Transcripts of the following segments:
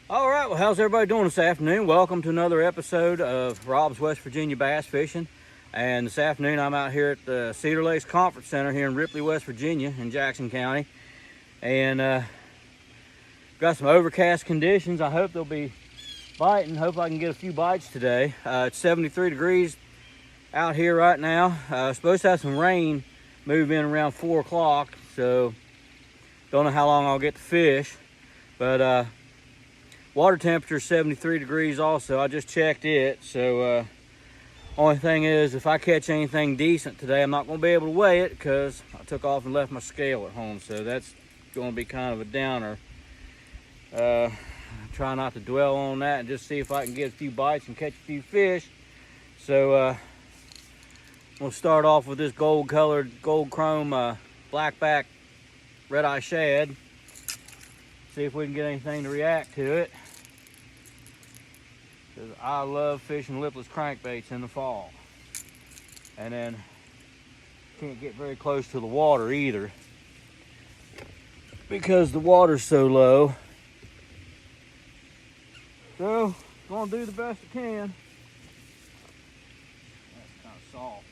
All right, well, how's everybody doing this afternoon? Welcome to another episode of Rob's West Virginia Bass Fishing. And this afternoon, I'm out here at the Cedar Lakes Conference Center here in Ripley, West Virginia, in Jackson County. And got some overcast conditions. I hope they'll be biting. Hope I can get a few bites today. It's 73 degrees out here right now. Supposed to have some rain move in around 4 o'clock, so don't know how long I'll get to fish. But water temperature is 73 degrees also. I just checked it. So only thing is, if I catch anything decent today, I'm not going to be able to weigh it because I took off and left my scale at home. So that's going to be kind of a downer. Try not to dwell on that and just see if I can get a few bites and catch a few fish. So we'll start off with this gold colored, gold chrome blackback Redeye Shad. See if we can get anything to react to it. Because I love fishing lipless crankbaits in the fall. And then can't get very close to the water either because the water's so low. So, gonna do the best I can. That's kind of soft.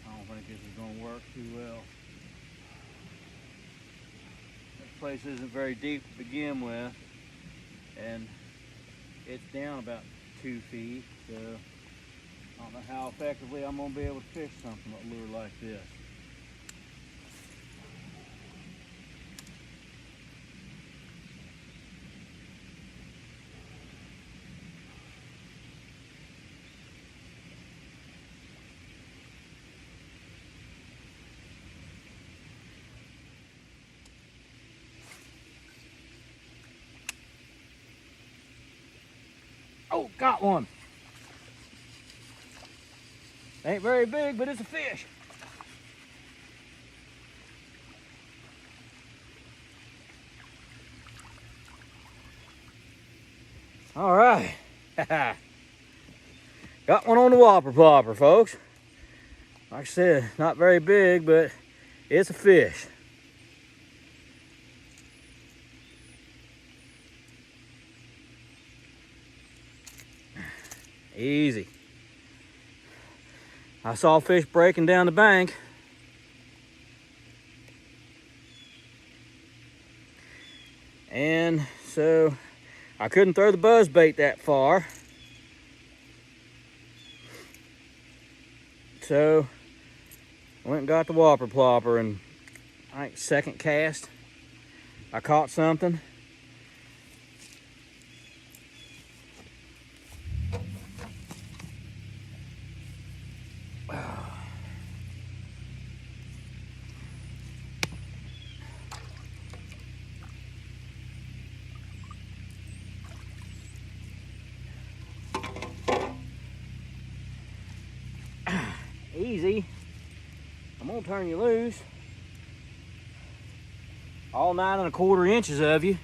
I don't think this is going to work too well. This place isn't very deep to begin with, and it's down about 2 feet, so I don't know how effectively I'm going to be able to fish something with a lure like this. Oh, got one. Ain't very big, but it's a fish. All right. Got one on the Whopper Plopper, folks. Like I said, not very big, but it's a fish. Easy. I saw fish breaking down the bank. And so I couldn't throw the buzz bait that far. So I went and got the Whopper Plopper, and I think second cast, I caught something. Easy. I'm gonna turn you loose. All 9 1/4 inches of you.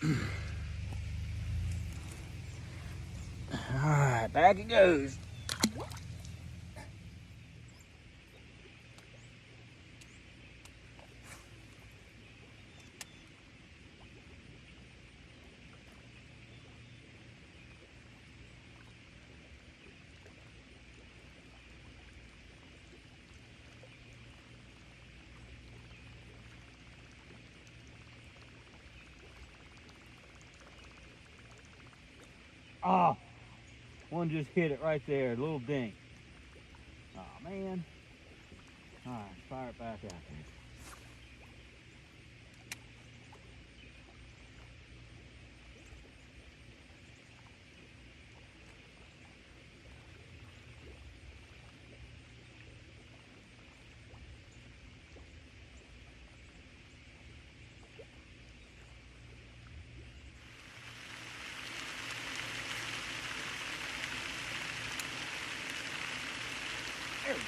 All right, back it goes. Oh, one just hit it right there, a little dink. Oh man. All right, fire it back out there.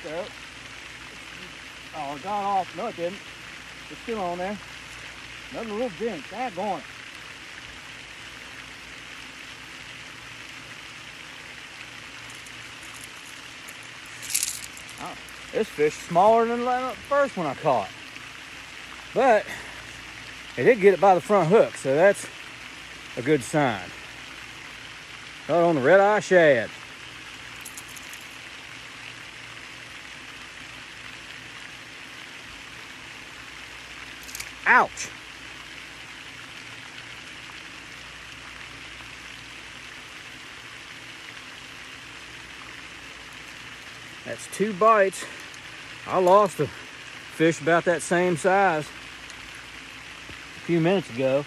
though. Oh, it got off. No, it didn't. It's still on there. Another little dent. Daggone it. Oh, this fish is smaller than the first one I caught. But it did get it by the front hook, so that's a good sign. Caught on the Redeye Shad. Ouch! That's 2 bites. I lost a fish about that same size a few minutes ago.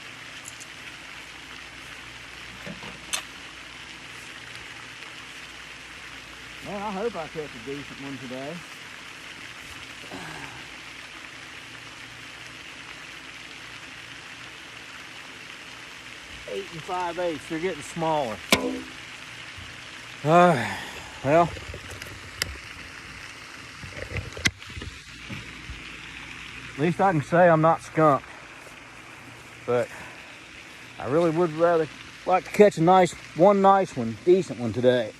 Man, I hope I catch a decent one today. 8 5/8. They're getting smaller. Well, at least I can say I'm not skunked. But I really would rather like to catch a nice one, decent one today.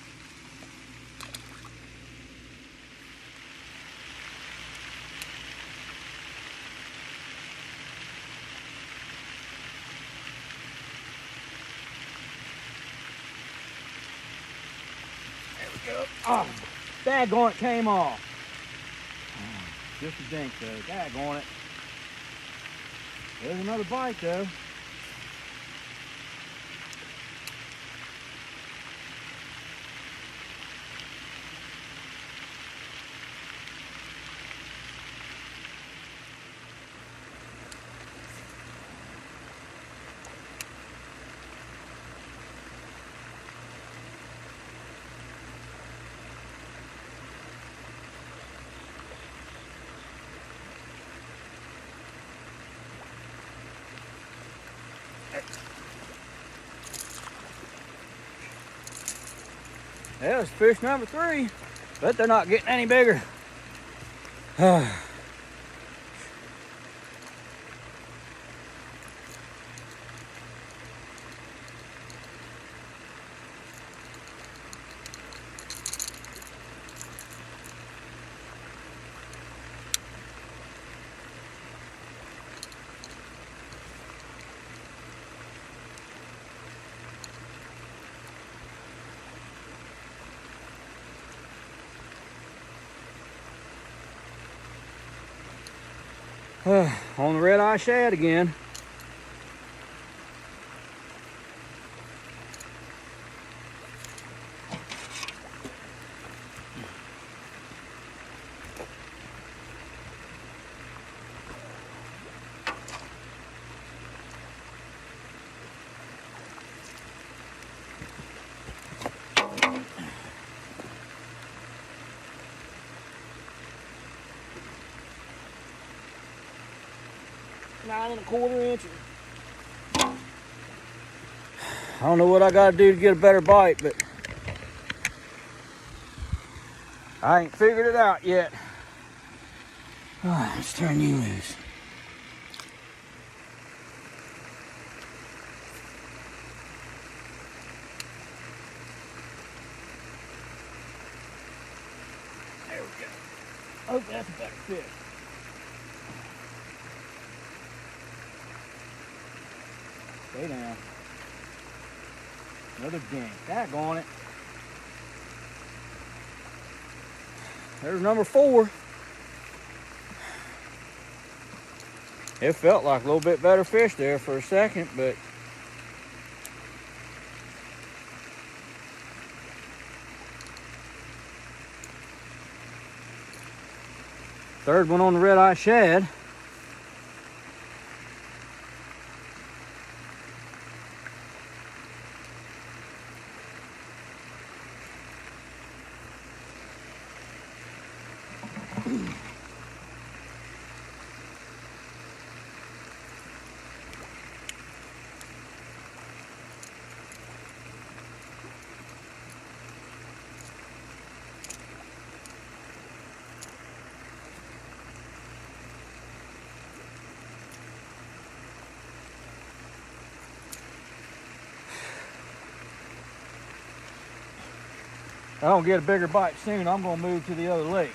Oh, daggone it, came off. Just a dink though, daggone it. There's another bite though. Yeah, it's fish number 3, but they're not getting any bigger. On the Redeye Shad again. Nine and a quarter inches. I don't know what I gotta do to get a better bite, but I ain't figured it out yet. Let's turn you loose. There we go. Oh, that's a better fish. Stay down. Another dink. Daggone it. There's number 4. It felt like a little bit better fish there for a second, but third one on the Redeye Shad. I don't get a bigger bite soon, I'm gonna move to the other lake.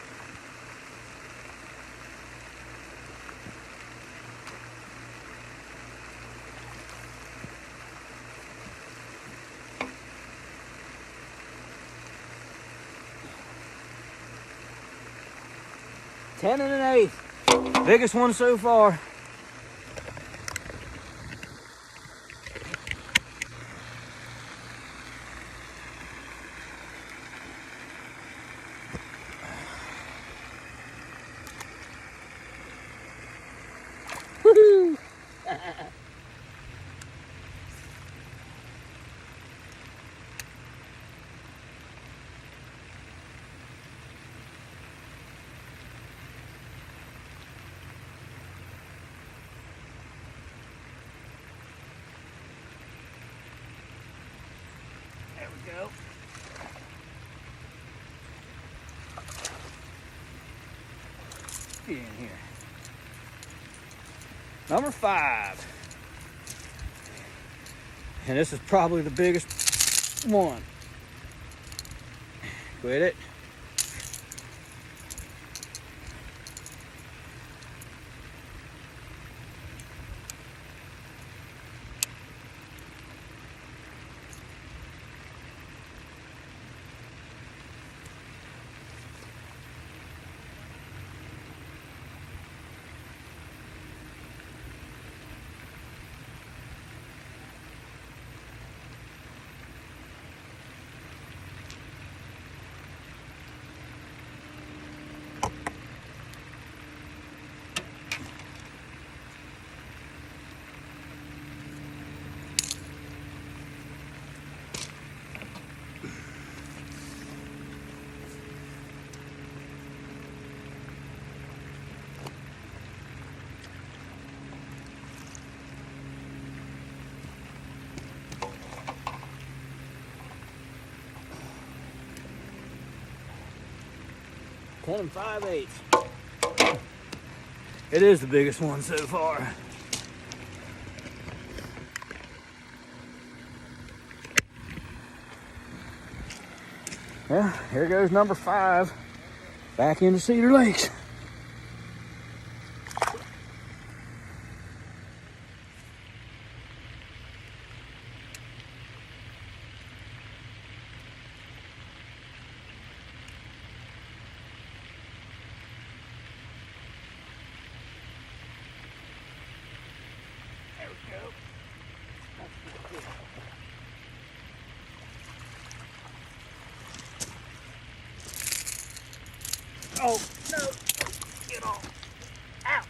Ten and an eighth. Biggest one so far. Woohoo! There we go. Get in here. Number 5. And this is probably the biggest one. Quit it. Ten and 5/8. It is the biggest one so far. Well, here goes number 5 back into Cedar Lakes. There we go. Oh, no. Get off. Ow.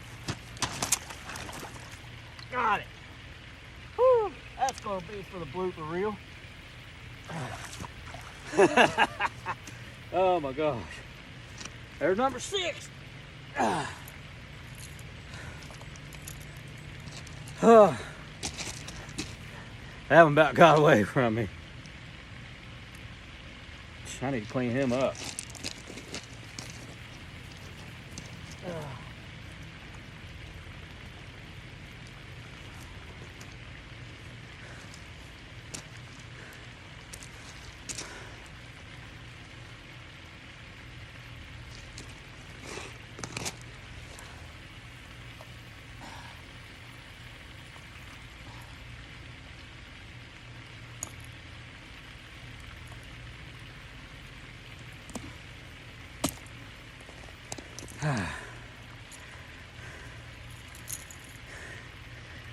Got it. Whew. That's going to be for the blooper reel. Oh, my gosh. There's number 6. Oh. That one about got away from me. I need to clean him up.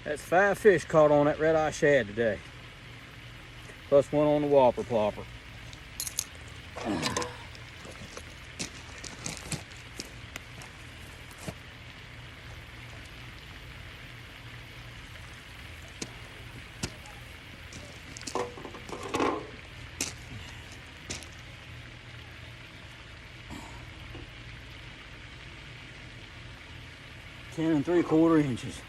That's 5 fish caught on that Redeye Shad today. Plus one on the Whopper Plopper. Ten and 3/4 inches.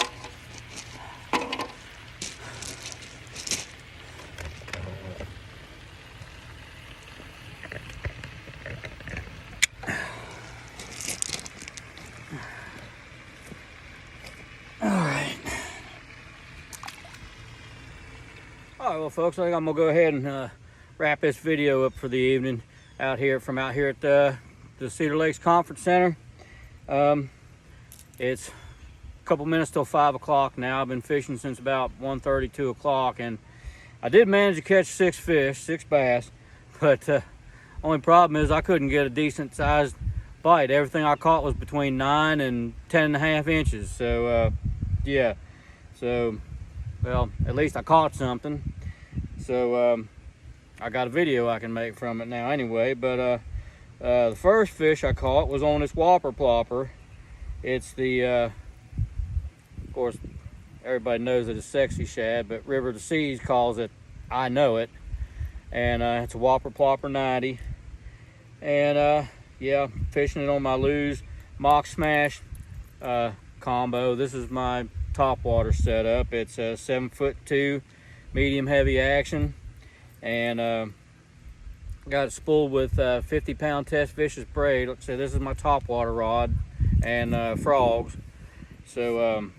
All right, well, folks, I think I'm gonna go ahead and wrap this video up for the evening. out here at the Cedar Lakes Conference Center. It's a couple minutes till 5 o'clock now. I've been fishing since about 1:30, 2 o'clock, and I did manage to catch 6 fish, 6 bass, but only problem is I couldn't get a decent sized bite. Everything I caught was between 9 and 10.5 inches. So yeah, so well, at least I caught something. So I got a video I can make from it now anyway. But the first fish I caught was on this Whopper Plopper. It's the of course everybody knows that it's sexy shad, but River of the Seas calls it I Know It. And it's a Whopper Plopper 90. And yeah, fishing it on my Lew's Mock Smash combo. This is my top water setup. It's a 7'2" medium heavy action, and got it spooled with 50-pound test vicious braid. Let's say this is my top water rod and frogs. So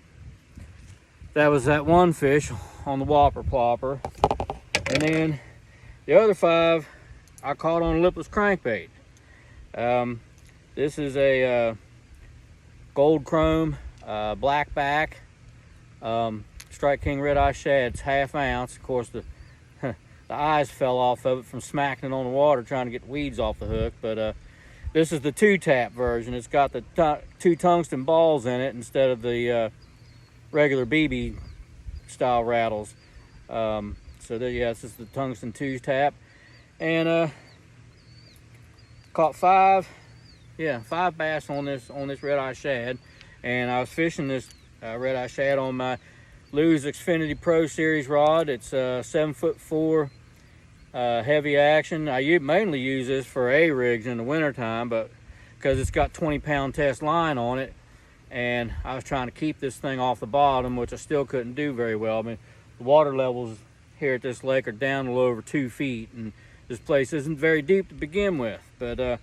that was that one fish on the Whopper Plopper, and then the other 5 I caught on a lipless crankbait. This is a gold chrome black back Strike King Redeye Shad. It's 1/2 ounce. Of course, the eyes fell off of it from smacking it on the water trying to get the weeds off the hook. But this is the 2-tap version. It's got the 2 tungsten balls in it instead of the regular BB style rattles. So there, yeah, this is the tungsten 2-tap, and caught 5 bass on this Redeye Shad. And I was fishing this Redeye Shad on my Lew's Xfinity Pro Series rod. It's 7'4" heavy action. I mainly use this for A-rigs in the wintertime, but because it's got 20-pound test line on it, and I was trying to keep this thing off the bottom, which I still couldn't do very well. I mean, the water levels here at this lake are down a little over 2 feet, and this place isn't very deep to begin with. But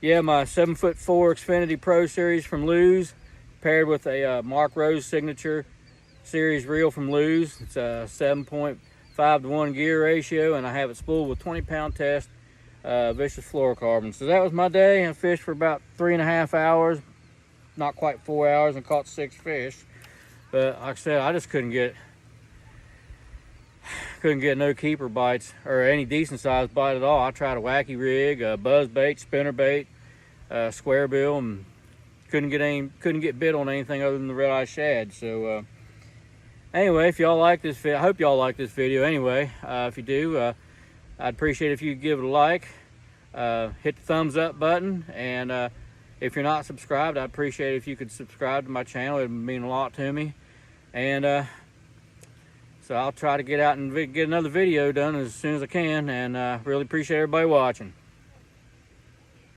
yeah, my 7'4" Xfinity Pro Series from Lew's, paired with a Mark Rose Signature Series reel from Lew's. It's a 7.5 to 1 gear ratio, and I have it spooled with 20-pound test vicious fluorocarbon. So that was my day. I fished for about 3.5 hours, not quite 4 hours, and caught 6 fish. But like I said, I just couldn't get no keeper bites or any decent sized bite at all. I tried a wacky rig, a buzz bait, spinner bait, square bill, and couldn't get bit on anything other than the Redeye Shad. So anyway, if y'all like this I hope y'all like this video anyway. If you do, I'd appreciate if you could give it a like, hit the thumbs up button, and if you're not subscribed, I'd appreciate if you could subscribe to my channel. It would mean a lot to me. And so I'll try to get out and get another video done as soon as I can, and really appreciate everybody watching.